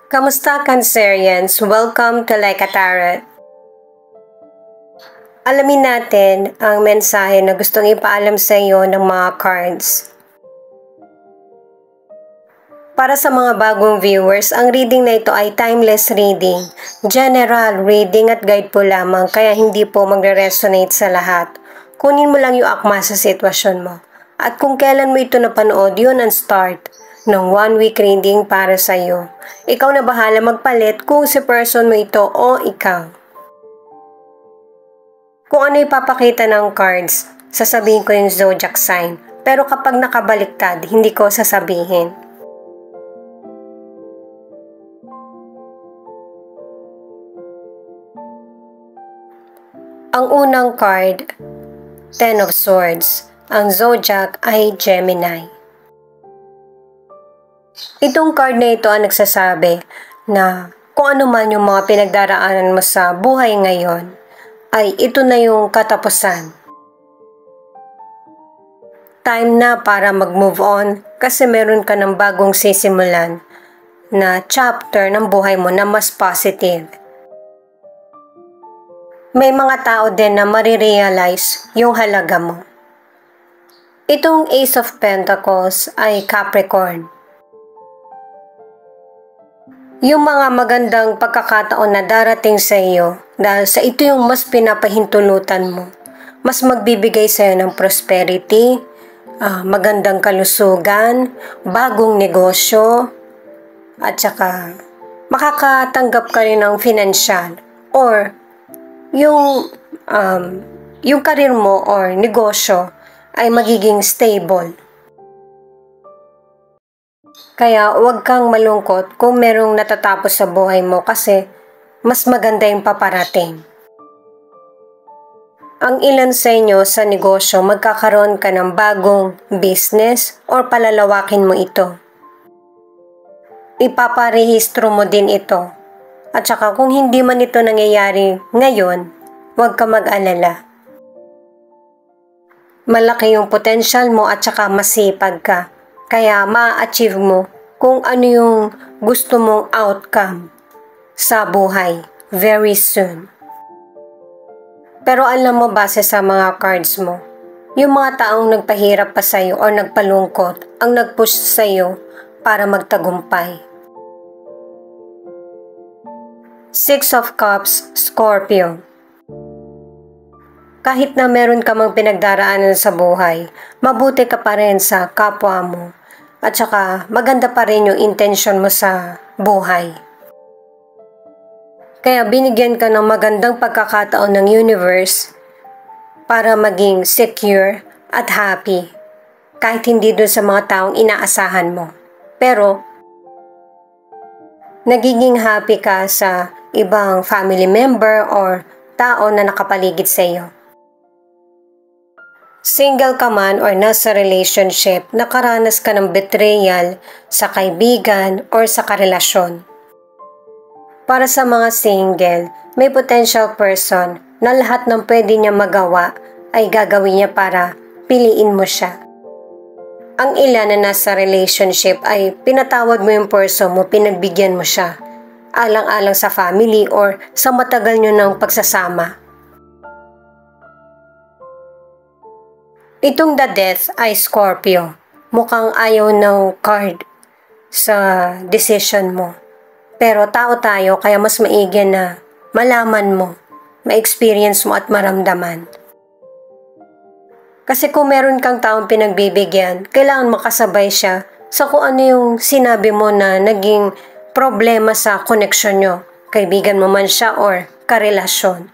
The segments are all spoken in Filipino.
Kamusta, Cancerians? Welcome to Like a Tarot. Alamin natin ang mensahe na gustong ipaalam sa iyo ng mga cards. Para sa mga bagong viewers, ang reading na ito ay timeless reading, general reading at guide po lamang, kaya hindi po magre-resonate sa lahat. Kunin mo lang yung akma sa sitwasyon mo. At kung kailan mo ito napanood, yun ang start ng 1 week reading para sa iyo. Ikaw na bahala magpalit kung si person mo ito o ikaw. Kung ano ipapakita ng cards, sasabihin ko yung zodiac sign. Pero kapag nakabaliktad, hindi ko sasabihin. Ang unang card, Ten of Swords. Ang zodiac ay Gemini. Itong card na ito ang nagsasabi na kung ano man yung mga pinagdaraanan mo sa buhay ngayon, ay ito na yung katapusan. Time na para mag-move on kasi meron ka ng bagong sisimulan na chapter ng buhay mo na mas positive. May mga tao din na marirealize yung halaga mo. Itong Ace of Pentacles ay Capricorn. Yung mga magandang pagkakataon na darating sa iyo dahil sa ito yung mas pinapahintulutan mo. Mas magbibigay sa iyo ng prosperity, magandang kalusugan, bagong negosyo, at saka makakatanggap ka rin ng financial or yung karir mo or negosyo ay magiging stable. Kaya huwag kang malungkot kung merong natatapos sa buhay mo kasi mas maganda yung paparating. Ang ilan sa inyo sa negosyo magkakaroon ka ng bagong business or palalawakin mo ito. Ipaparehistro mo din ito. At saka kung hindi man ito nangyayari ngayon, huwag ka mag-alala. Malaki yung potential mo at saka masipag ka. Kaya ma-achieve mo kung ano yung gusto mong outcome sa buhay very soon. Pero alam mo base sa mga cards mo, yung mga taong nagpahirap pa sa'yo o nagpalungkot ang nag-push sa'yo para magtagumpay. Six of Cups, Scorpio. Kahit na meron ka mang pinagdaraanan sa buhay, mabuti ka pa rin sa kapwa mo. At saka maganda pa rin yung intention mo sa buhay. Kaya binigyan ka ng magandang pagkakataon ng universe para maging secure at happy. Kahit hindi dun sa mga taong inaasahan mo. Pero nagiging happy ka sa ibang family member or tao na nakapaligid sa iyo. Single ka man or nasa relationship, nakaranas ka ng betrayal sa kaibigan or sa karelasyon. Para sa mga single, may potential person na lahat ng pwede niya magawa ay gagawin niya para piliin mo siya. Ang ilan na nasa relationship ay pinatawad mo yung person mo, pinagbigyan mo siya, alang-alang sa family or sa matagal nyo ng pagsasama. Itong The Death ay Scorpio. Mukhang ayaw ng card sa decision mo. Pero tao tayo kaya mas maigi na malaman mo, ma-experience mo at maramdaman. Kasi kung meron kang taong pinagbibigyan, kailangan makasabay siya sa kung ano yung sinabi mo na naging problema sa koneksyon nyo. Kaibigan mo man siya or karelasyon.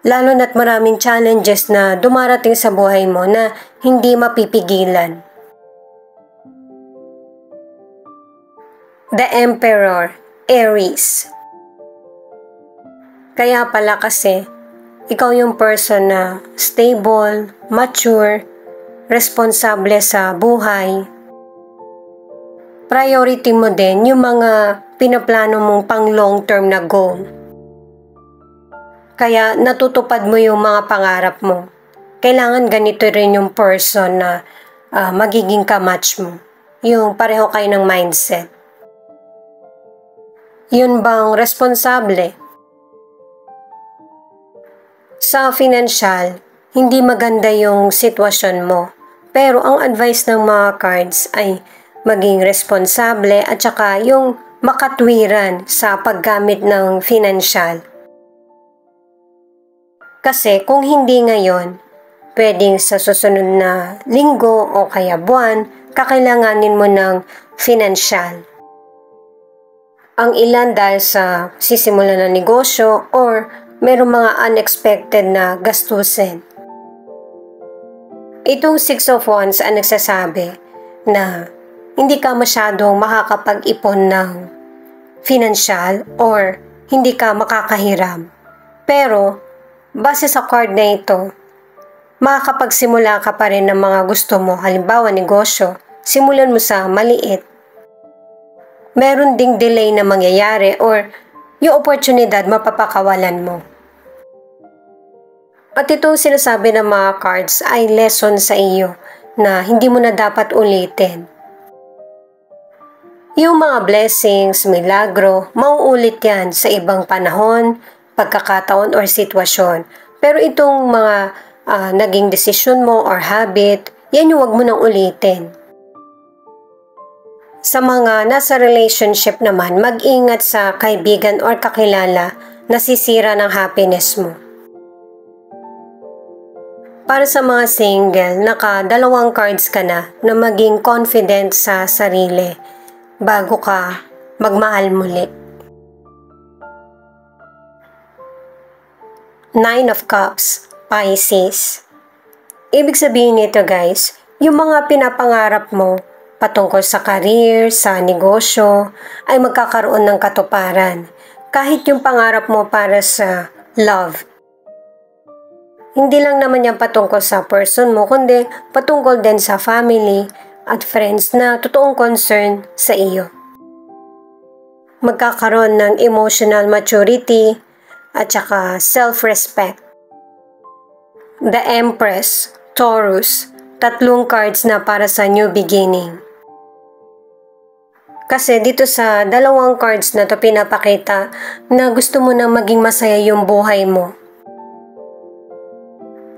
Lalo na't maraming challenges na dumarating sa buhay mo na hindi mapipigilan. The Emperor, Aries. Kaya pala kasi, ikaw yung person na stable, mature, responsable sa buhay. Priority mo din yung mga pinaplano mong pang long term na goal. Kaya natutupad mo yung mga pangarap mo. Kailangan ganito rin yung person na magiging kamatch mo. Yung pareho kayo ng mindset. Yun bang responsable? Sa financial, hindi maganda yung sitwasyon mo. Pero ang advice ng mga cards ay maging responsable at saka yung makatwiran sa paggamit ng financial. Kasi kung hindi ngayon, pwedeng sa susunod na linggo o kaya buwan, kakailanganin mo ng financial. Ang ilan dahil sa sisimulan ng negosyo or merong mga unexpected na gastusin. Itong Six of Wands ang nagsasabi na hindi ka masyadong makakapag-ipon ng financial or hindi ka makakahiram. Pero, base sa card na ito, makakapagsimula ka pa rin ng mga gusto mo. Halimbawa, negosyo, simulan mo sa maliit. Meron ding delay na mangyayari or yung oportunidad mapapakawalan mo. At itong sinasabi ng mga cards ay lesson sa iyo na hindi mo na dapat ulitin. Yung mga blessings, milagro, mauulit yan sa ibang panahon, pagkakataon or sitwasyon. Pero itong mga naging desisyon mo or habit, yan yung wag mo nang ulitin. Sa mga nasa relationship naman, mag-ingat sa kaibigan or kakilala na sisira ng happiness mo. Para sa mga single, naka-2 cards ka na maging confident sa sarili bago ka magmahal muli. 9 of Cups, Pisces. Ibig sabihin nito guys, yung mga pinapangarap mo patungkol sa career, sa negosyo, ay magkakaroon ng katuparan. Kahit yung pangarap mo para sa love. Hindi lang naman yan patungkol sa person mo, kundi patungkol din sa family at friends na totoong concern sa iyo. Magkakaroon ng emotional maturity at saka self-respect. The Empress, Taurus, 3 cards na para sa new beginning. Kasi dito sa 2 cards na to pinapakita na gusto mo na maging masaya yung buhay mo.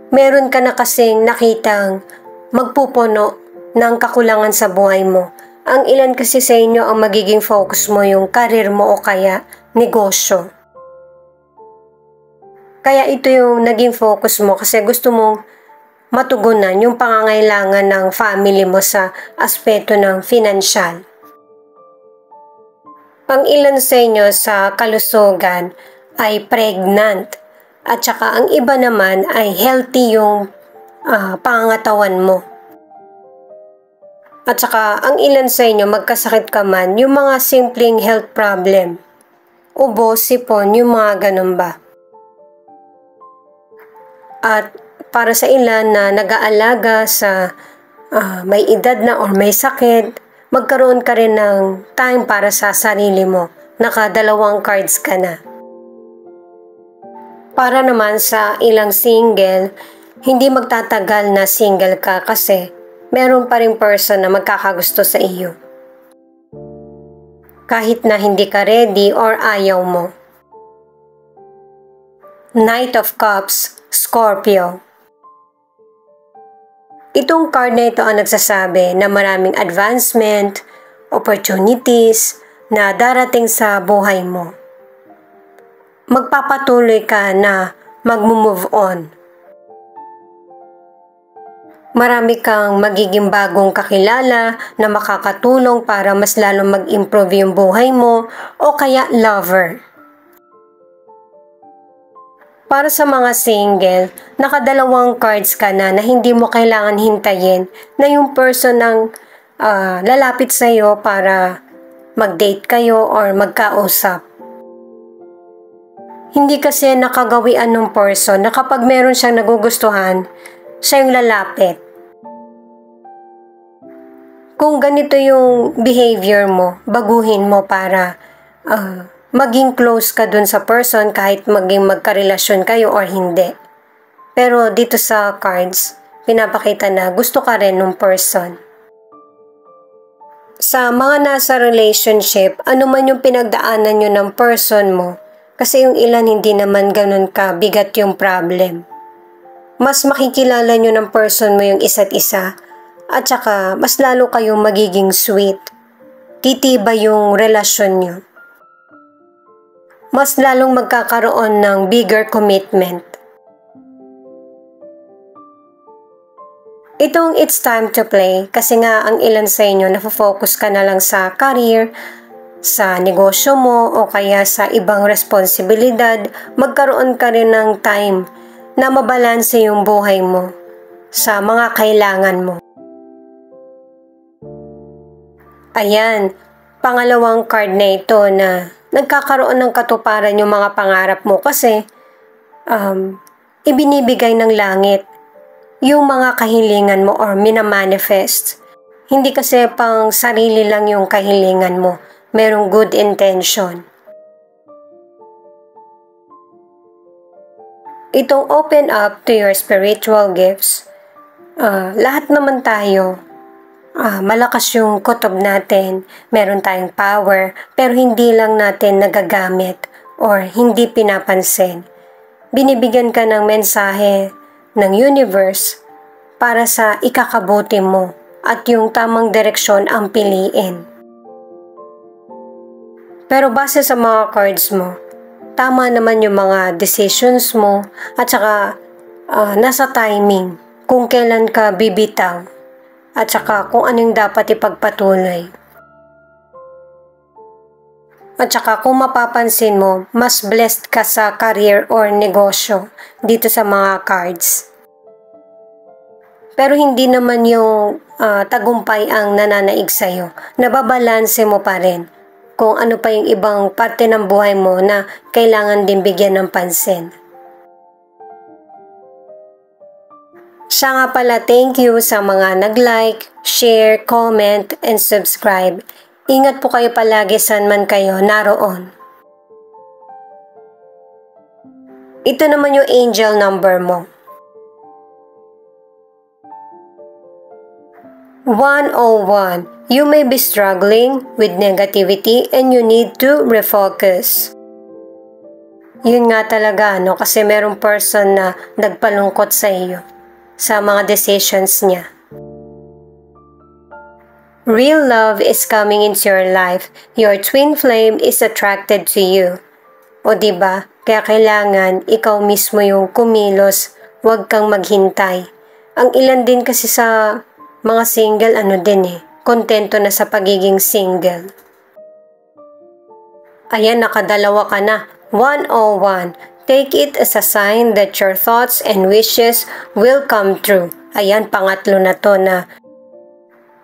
Meron ka na kasing nakitang magpupuno ng kakulangan sa buhay mo. Ang ilan kasi sa inyo ang magiging focus mo yung karir mo o kaya negosyo. Kaya ito yung naging focus mo kasi gusto mong matugunan yung pangangailangan ng family mo sa aspeto ng financial. Ang ilan sa inyo sa kalusugan ay pregnant. At saka ang iba naman ay healthy yung pangangatawan mo. At saka ang ilan sa inyo magkasakit ka man, yung mga simpleng health problem. Ubo, sipon, yung mga ganun ba. At para sa ilan na nag-aalaga sa may edad na or may sakit, magkaroon ka rin ng time para sa sarili mo. Naka-2 cards ka na. Para naman sa ilang single, hindi magtatagal na single ka kasi meron pa ring person na magkakagusto sa iyo. Kahit na hindi ka ready or ayaw mo. Knight of Cups, Scorpio. Itong card na ito ang nagsasabi na maraming advancement, opportunities na darating sa buhay mo. Magpapatuloy ka na mag-move on. Marami kang magiging bagong kakilala na makakatulong para mas lalong mag-improve yung buhay mo o kaya lover. Para sa mga single, naka-2 cards ka na hindi mo kailangan hintayin na yung person ng lalapit sa iyo para mag-date kayo or magkausap. Hindi kasi nakagawian ng person na kapag meron siyang nagugustuhan, siya yung lalapit. Kung ganito yung behavior mo, baguhin mo para maging close ka dun sa person kahit maging magkarelasyon kayo or hindi. Pero dito sa cards, pinapakita na gusto ka rin ng person. Sa mga nasa relationship, ano man yung pinagdaanan nyo ng person mo, kasi yung ilan hindi naman ganun kabigat yung problem. Mas makikilala nyo ng person mo yung isa't isa, at saka mas lalo kayong magiging sweet. Titibay yung relasyon nyo. Mas lalong magkakaroon ng bigger commitment. Itong it's time to play kasi nga ang ilan sa inyo nafo-focus ka na lang sa career, sa negosyo mo o kaya sa ibang responsibilidad, magkaroon ka rin ng time na mabalanse yung buhay mo sa mga kailangan mo. Ayan, pangalawang card na ito na nagkakaroon ng katuparan yung mga pangarap mo kasi ibinibigay ng langit yung mga kahilingan mo or minamanifest. Hindi kasi pang sarili lang yung kahilingan mo. Merong good intention. Itong open up to your spiritual gifts. Lahat naman tayo, malakas yung kutob natin. Meron tayong power, pero hindi lang natin nagagamit or hindi pinapansin. Binibigyan ka ng mensahe ng universe para sa ikakabuti mo at yung tamang direksyon ang piliin. Pero base sa mga cards mo, tama naman yung mga decisions mo at saka nasa timing kung kailan ka bibitaw at saka kung anong dapat ipagpatuloy. At saka kung mapapansin mo, mas blessed ka sa career or negosyo dito sa mga cards. Pero hindi naman yung tagumpay ang nananaig sa'yo. Nababalanse mo pa rin kung ano pa yung ibang parte ng buhay mo na kailangan din bigyan ng pansin. Siya nga pala, thank you sa mga nag-like, share, comment, and subscribe. Ingat po kayo palagi saan man kayo naroon. Ito naman yung angel number mo. 101. You may be struggling with negativity and you need to refocus. Yun nga talaga, no? Kasi merong person na nagpalungkot sa iyo sa mga decisions niya. Real love is coming into your life. Your twin flame is attracted to you. O diba? Kaya kailangan ikaw mismo yung kumilos, huwag kang maghintay. Ang ilan din kasi sa mga single kontento na sa pagiging single. Ayan, nakadalawa ka na. 101. Take it as a sign that your thoughts and wishes will come true. Ayan, pangatlo na to na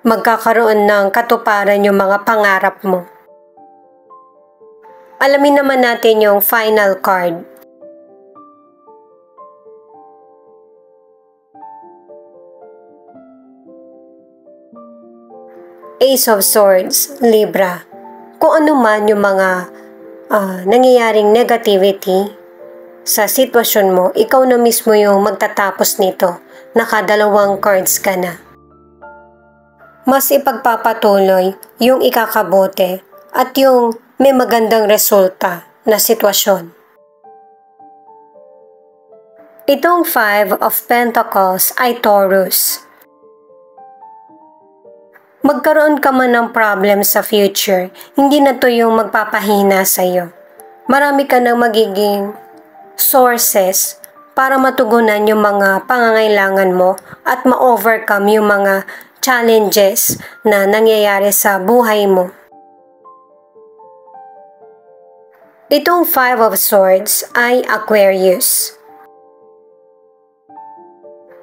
magkakaroon ng katuparan yung mga pangarap mo. Alamin naman natin yung final card. Ace of Swords, Libra. Kung ano man yung mga nangyayaring negativity sa sitwasyon mo, ikaw na mismo yung magtatapos nito. Nakadalawang cards ka na. Mas ipagpapatuloy yung ikakabote at yung may magandang resulta na sitwasyon. Itong 5 of Pentacles ay Taurus. Magkaroon ka man ng problem sa future, hindi na to yung magpapahina sa iyo. Marami ka nang magiging sources para matugunan yung mga pangangailangan mo at ma-overcome yung mga challenges na nangyayari sa buhay mo. Itong 5 of Swords ay Aquarius.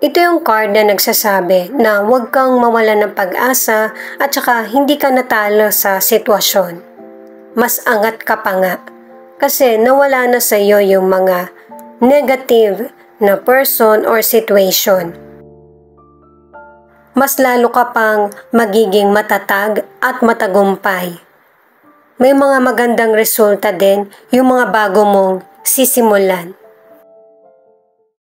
Ito yung card na nagsasabi na huwag kang mawalan ng pag-asa at saka hindi ka natalo sa sitwasyon. Mas angat ka pa nga kasi nawala na sa iyo yung mga negative na person or situation. Mas lalo ka pang magiging matatag at matagumpay. May mga magandang resulta din yung mga bago mong sisimulan.